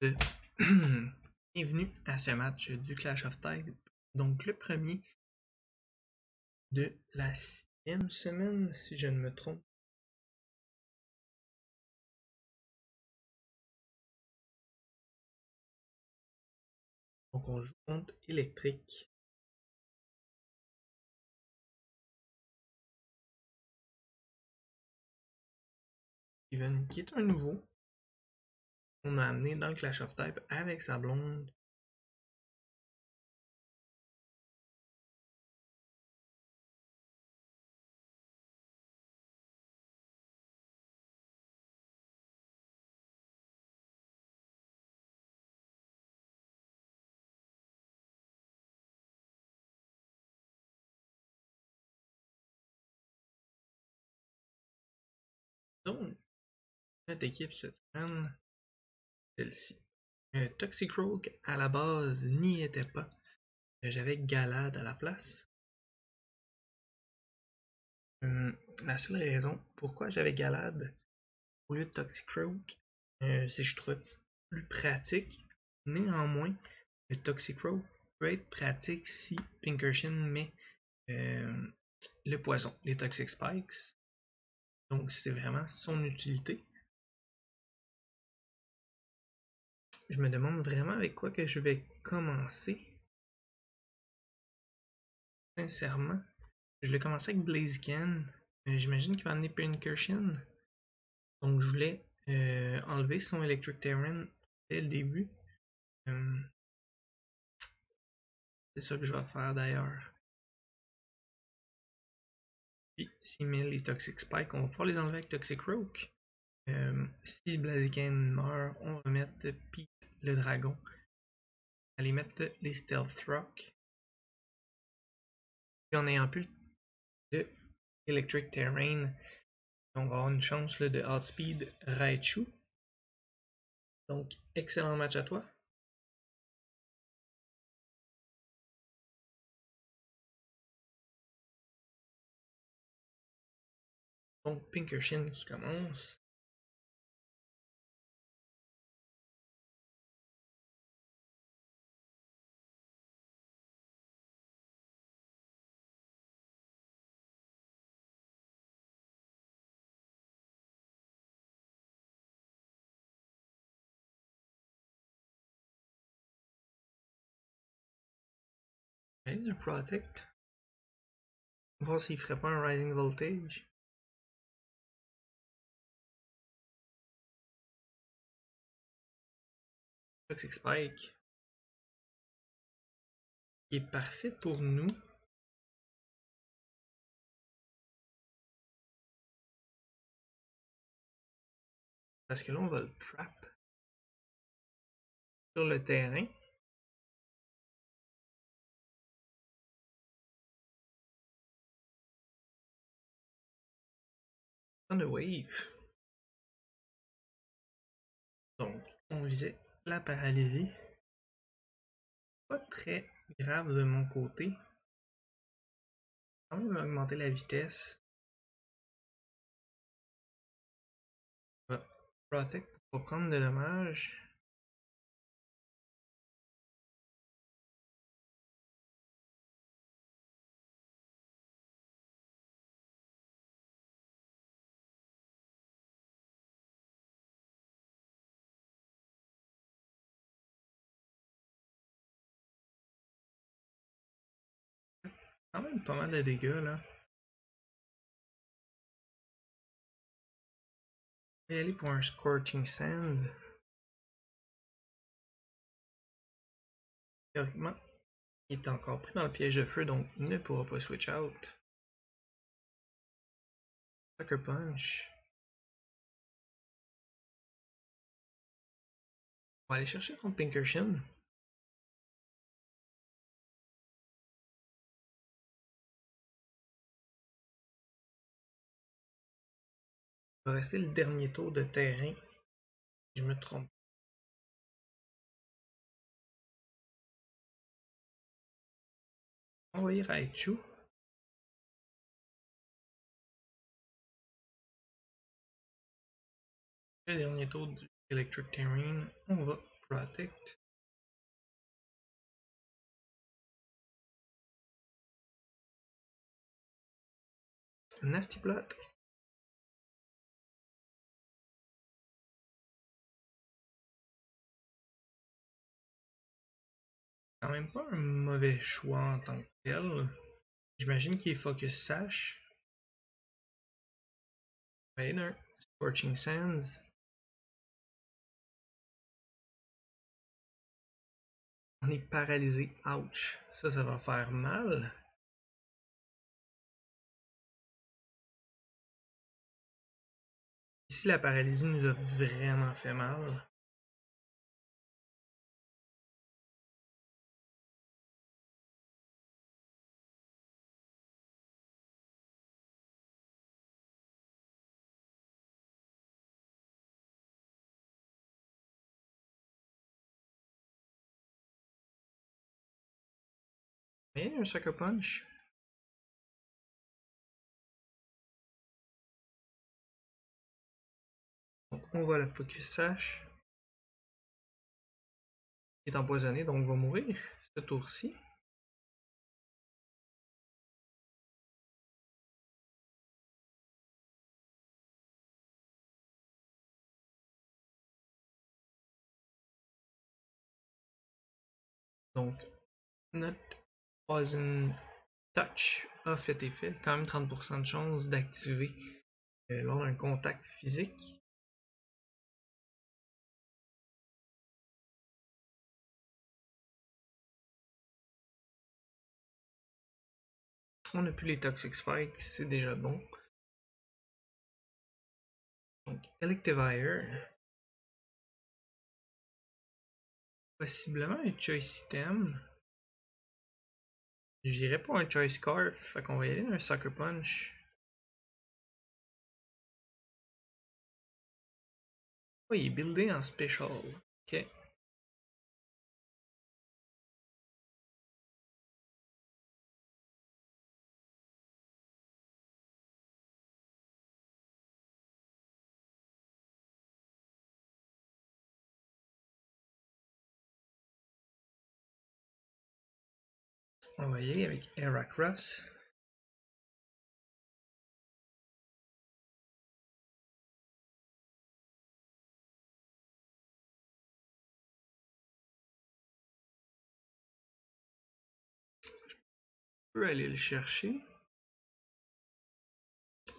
Euh, Bienvenue à ce match du Clash of Type. Donc le premier de la 6e semaine, si je ne me trompe. Donc on joue contre Electric. Steven, qui est un nouveau, on a amené dans le Clash of Type avec sa blonde. Donc, notre équipe cette semaine, celle-ci. Toxic Rogue, à la base, n'y était pas. J'avais Galad à la place. La seule raison pourquoi j'avais Galad au lieu de Toxic Rogue, c'est que je trouvais plus pratique. Néanmoins, le Toxic Rogue peut être pratique si Pinkerton met le poison, les Toxic Spikes. Donc c'est vraiment son utilité. Je me demande vraiment avec quoi que je vais commencer. Sincèrement, je l'ai commencé avec Blaziken. J'imagine qu'il va amener Pinkerton. Donc je voulais enlever son Electric Terran dès le début. C'est ça que je vais faire d'ailleurs. Puis s'il met les Toxic Spikes, on va pouvoir les enlever avec Toxic Rogue. Si Blaziken meurt, on va mettre Pete le dragon. Aller mettre les Stealth Rock. Puis en ayant plus de Electric Terrain, on va avoir une chance là, de Outspeed Raichu. Donc, excellent match à toi. Donc, Pinkerton qui commence. Le Protect. Voir s'il ferait pas un Rising Voltage. Toxic Spike. Qui est parfait pour nous. Parce que là, on va le trap sur le terrain. On a wave. Donc, on visait la paralysie. Pas très grave de mon côté. Quand même augmenter la vitesse. Protect pour pas prendre de dommages. Quand même pas mal de dégâts là. On va y aller pour un Scorching Sand. Théoriquement, il est encore pris dans le piège de feu, donc il ne pourra pas switch out. Sucker Punch. On va aller chercher contre Pinkerton. Il va rester le dernier tour de terrain. Si je me trompe. Envoyer Raichu. Le dernier tour du Electric Terrain. On va Protect. Nasty Plot. Quand même pas un mauvais choix en tant que tel. J'imagine qu'il est Focus Sash. Vader. Scorching Sands. On est paralysé. Ouch. Ça va faire mal. Ici, la paralysie nous a vraiment fait mal. Mais un Sucker Punch. Donc on va la Focus Sash. Il est empoisonné, donc va mourir ce tour-ci. Donc notre Poison Touch a fait effet. Quand même 30% de chance d'activer lors d'un contact physique. On n'a plus les Toxic Spikes, c'est déjà bon. Donc Electivire. Possiblement un Choice Item. Je dirais pas un Choice Scarf, fait qu'on va y aller dans un Sucker Punch. Oh, il est buildé en Special. Ok. On va y aller avec Heracross. On peut aller le chercher.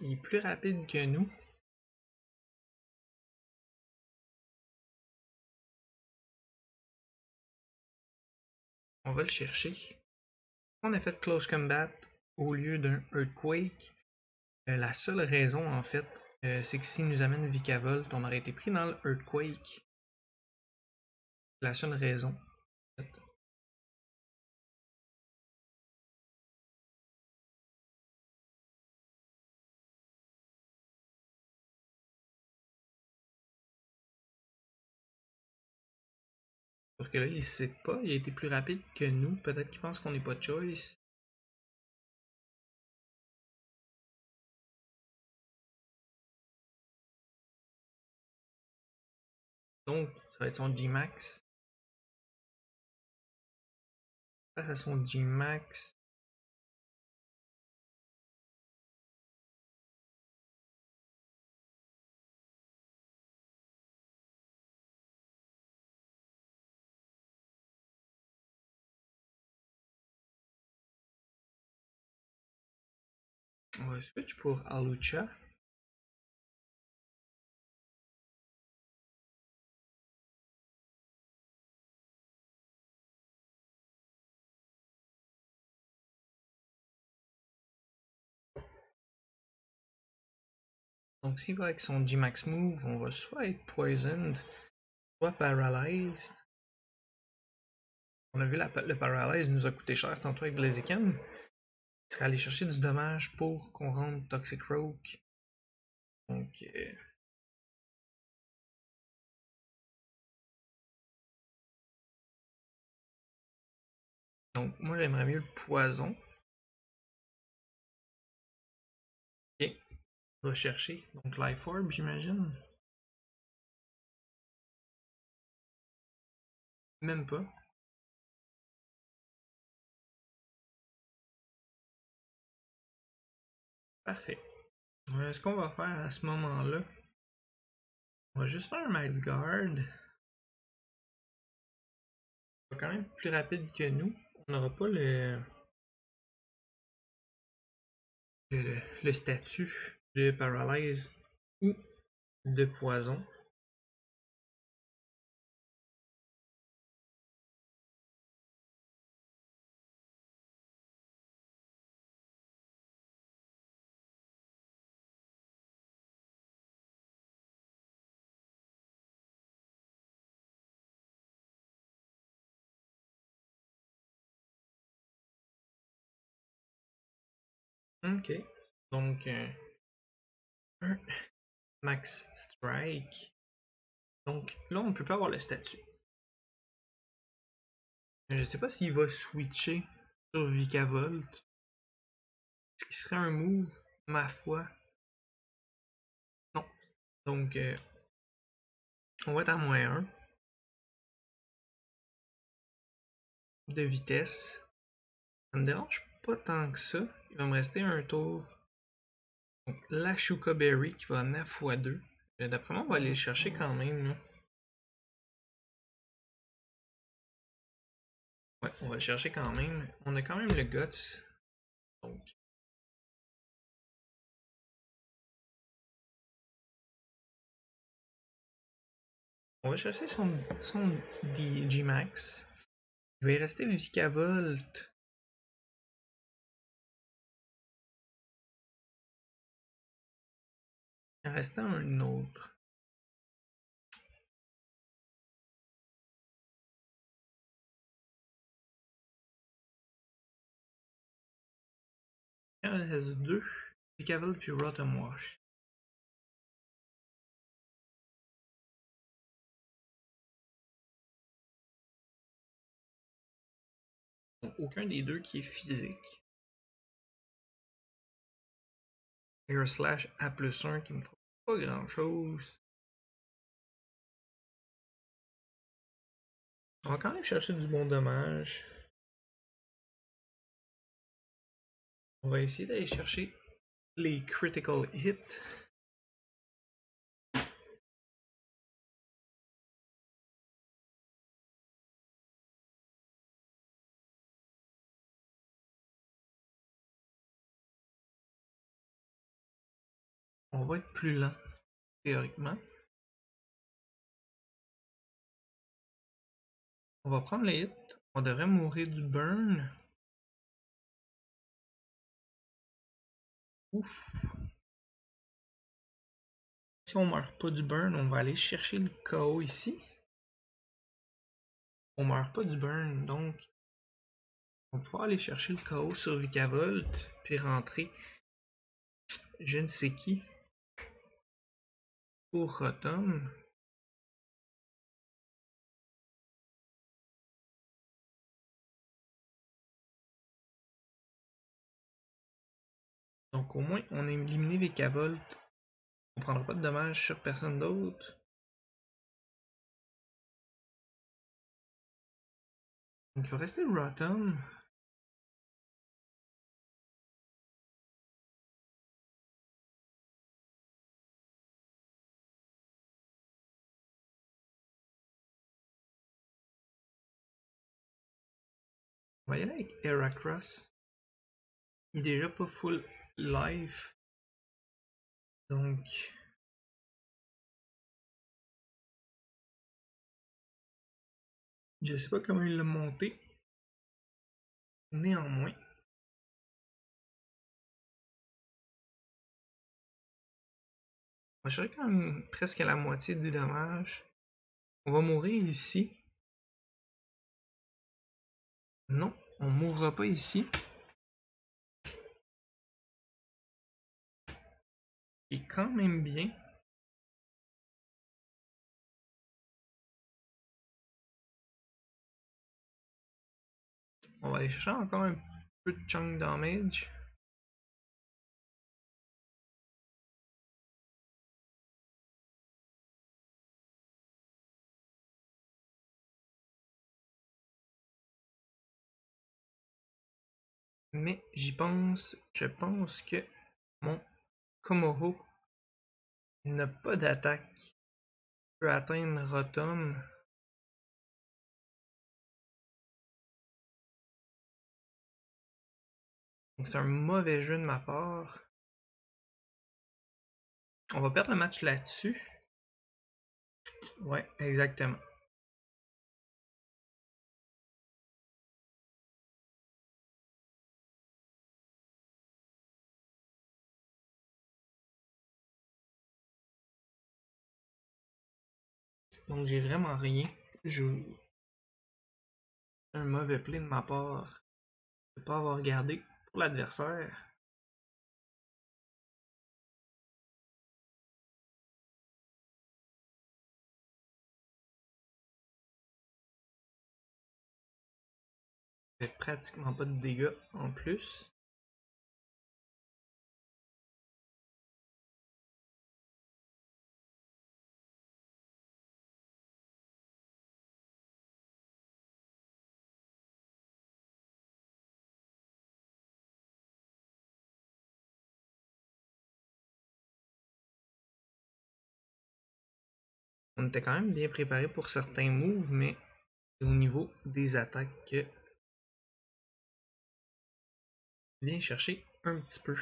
Il est plus rapide que nous. On va le chercher. On a fait Close Combat au lieu d'un Earthquake. La seule raison, en fait, c'est que s'il nous amène Vikavolt, on aurait été pris dans le Earthquake. C'est la seule raison. En fait. Sauf que là, il sait pas, il a été plus rapide que nous. Peut-être qu'il pense qu'on n'est pas de choice. Donc, ça va être son G-Max. Face à son G-Max. On va switch pour Alucha. Donc, s'il va avec son G-Max Move, on va soit être Poisoned, soit Paralyzed. On a vu le Paralyze nous a coûté cher tantôt avec Blaziken. Il serait allé chercher du dommage pour qu'on rende Toxic Rogue. Donc, moi j'aimerais mieux le poison. Ok, on va chercher. Donc Life Orb, j'imagine. Même pas. Parfait. Ce qu'on va faire à ce moment-là, on va juste faire un max guard. Il va quand même plus rapide que nous. On n'aura pas le statut de paralyse ou de poison. Ok. Donc, un max strike. Donc là, on ne peut pas avoir le statut. Je sais pas s'il va switcher sur Vikavolt. Ce qui serait un move, ma foi. Non. Donc, on va être à -1 de vitesse. Ça me dérange pas tant que ça. Il va me rester un tour. Donc, la Shuka Berry qui va amener à x2. D'après moi, on va aller le chercher quand même. Là. Ouais, on va le chercher quand même. On a quand même le Guts. Donc, on va chercher son Digi-Max. Il va y rester le Vikavolt. Il en restait un autre. Il en reste deux. Vikavolt puis Rotom Wash. Donc, aucun des deux qui est physique. Air Slash A plus 1 qui me fera pas grand chose. On va quand même chercher du bon dommage. On va essayer d'aller chercher les critical hits. On va être plus lent, théoriquement. On va prendre les hits. On devrait mourir du burn. Ouf. Si on meurt pas du burn, on va aller chercher le KO ici. On meurt pas du burn, donc on va pouvoir aller chercher le KO sur Vikavolt, puis rentrer je ne sais qui pour Rotom. Donc au moins on a éliminé Vikavolt. On prendra pas de dommages sur personne d'autre. Donc il va rester Rotom. On va y aller avec Heracross. Il est déjà pas full life. Donc je sais pas comment il l'a monté. Néanmoins. On va chercher quand même presque la moitié des dommages. On va mourir ici. Non, on mourra pas ici. C'est quand même bien. On va aller chercher encore un peu de chunk damage. Mais j'y pense, je pense que mon Komoro n'a pas d'attaque. Il peut atteindre Rotom. Donc c'est un mauvais jeu de ma part. On va perdre le match là-dessus. Ouais, exactement. Donc j'ai vraiment rien. Je un mauvais play de ma part de ne pas avoir regardé pour l'adversaire. Fait pratiquement pas de dégâts en plus. On était quand même bien préparé pour certains moves, mais c'est au niveau des attaques que vient chercher un petit peu.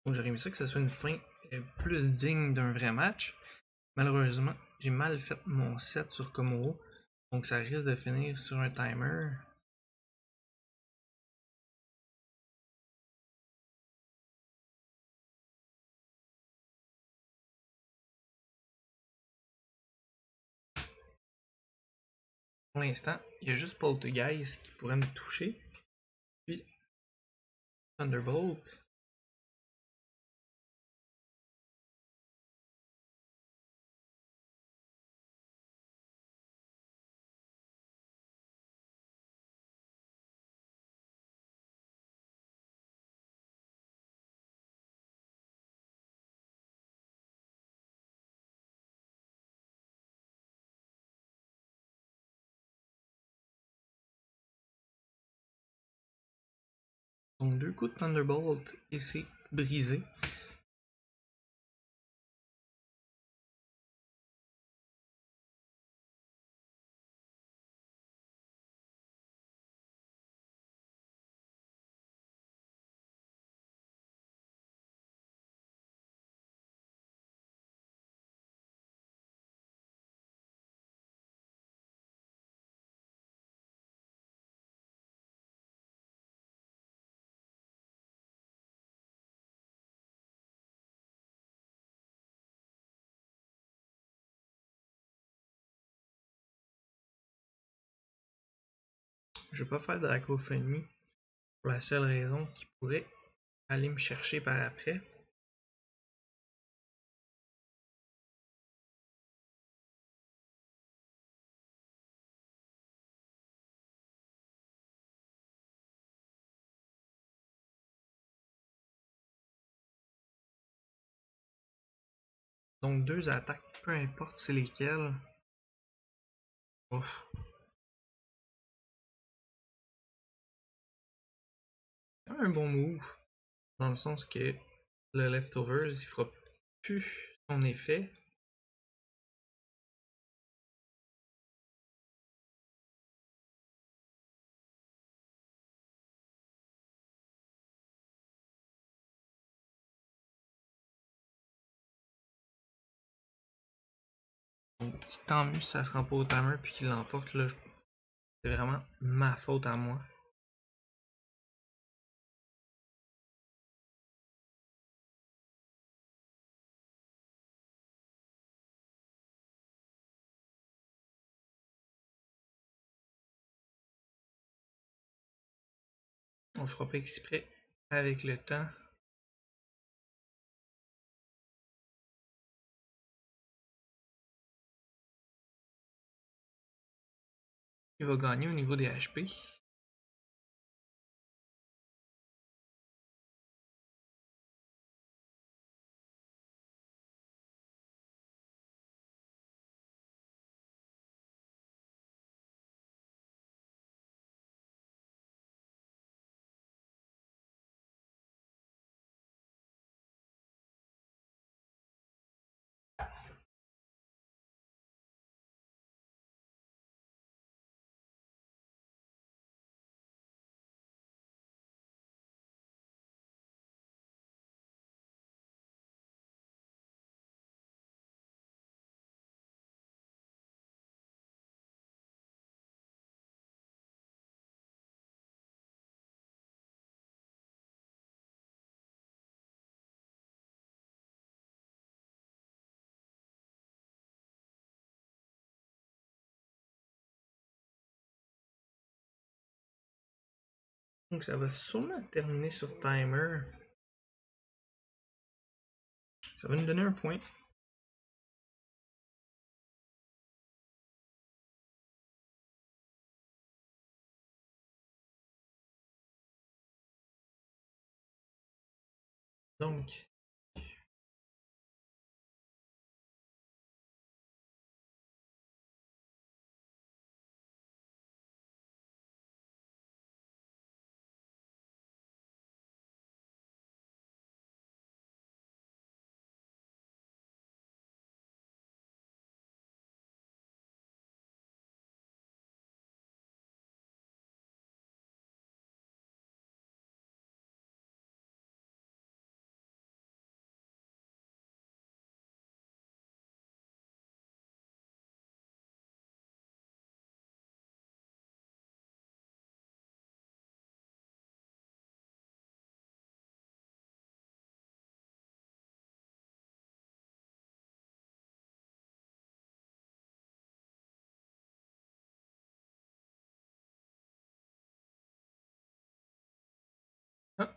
Donc j'aurais aimé ça que ce soit une fin plus digne d'un vrai match. Malheureusement, j'ai mal fait mon set sur Komoro, donc ça risque de finir sur un timer. Pour l'instant, il y a juste Poltergeist qui pourrait me toucher. Puis Thunderbolt. Donc deux coups de Thunderbolt et c'est brisé. Je vais pas faire de Dracophonie pour la seule raison qu'il pourrait aller me chercher par après. Donc deux attaques, peu importe c'est lesquelles. Ouf. C'est un bon move, dans le sens que le Leftovers, il fera plus son effet. Donc tant mieux si ça se rend pas au timer puis qu'il l'emporte là. C'est vraiment ma faute à moi. On fera pas exprès avec le temps. il va gagner au niveau des HP. Donc ça va sûrement terminer sur timer. Ça va nous donner un point. Donc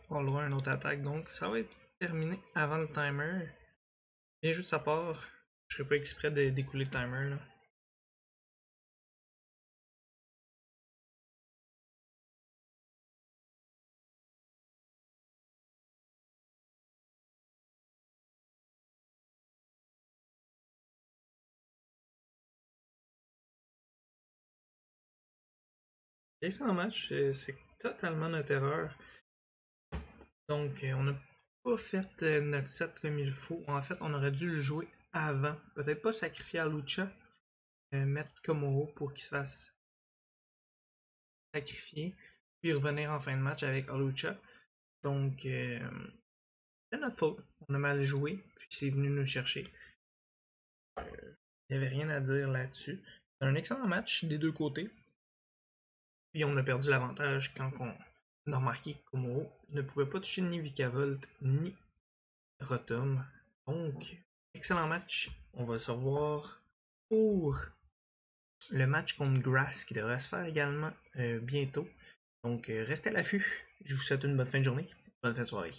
on va avoir une autre attaque, donc ça va être terminé avant le timer. Bien joué de sa part. Je ferai pas exprès d'écouler le timer là. Excellent match, c'est totalement notre erreur. Donc on n'a pas fait notre set comme il faut. En fait, on aurait dû le jouer avant. Peut-être pas sacrifier Alucha, mettre Komoro pour qu'il se fasse sacrifier, puis revenir en fin de match avec Alucha. Donc c'est notre faute. On a mal joué, puis c'est venu nous chercher. Il n'y avait rien à dire là-dessus. C'est un excellent match des deux côtés. Puis on a perdu l'avantage quand on a remarqué que Komoro ne pouvait pas toucher ni Vikavolt ni Rotom. Donc, excellent match. On va se revoir pour le match contre Grass qui devrait se faire également bientôt. Donc, restez à l'affût. Je vous souhaite une bonne fin de journée, bonne fin de soirée.